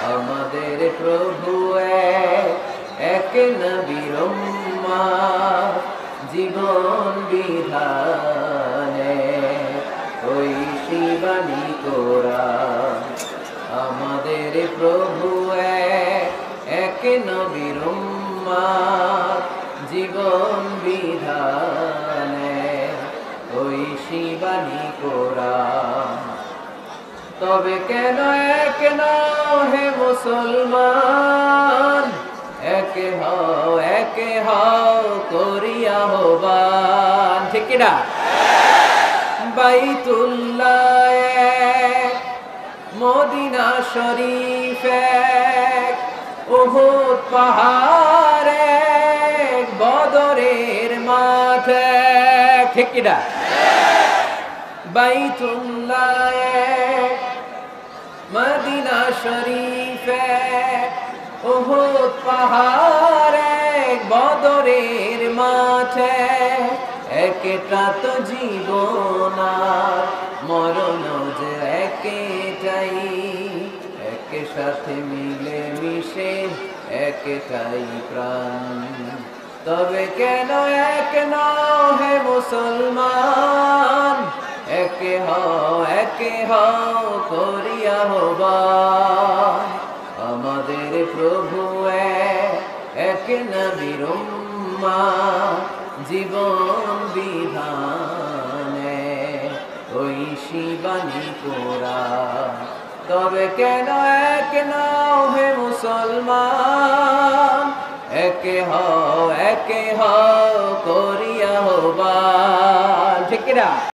আমাদের প্রভু এক নবীর উম্মাহ, জীবন বিধানে ঐশী বাণী কোরআন। আমাদের প্রভু এক নবীর উম্মাহ, জীবন বিধানে ঐশী বাণী কোরআন। তবে কেন এক নাও হে মুসলমান, এক হও করিয়া আহ্বান। ঠিক কিনা? বাইতুল্লাহ এক, মদিনা শরীফ এক, উহুদ পাহাড় এক, বদরের মাঠ এক। ঠিক কিনা? বাইতুল্লাহ এক, মদিনা শরীফ এক, উহুদ পাহাড় এক, বদরের মাঠ এক। একটা তো জীবন আর মরণ যে একটাই, এক সাথে মিলে মিশে একটাই প্রাণ। তবে কেন এক নাও হে মুসলমান, এক হও করিয়া আহ্বান। আমাদের প্রভু এক নবীর উম্মাহ, জীবন বিধানে ঐশী বাণী কোরআন। তবে কেন এক নাও হে মুসলমান, এক হও করিয়া আহ্বান। ঠিক কিনা?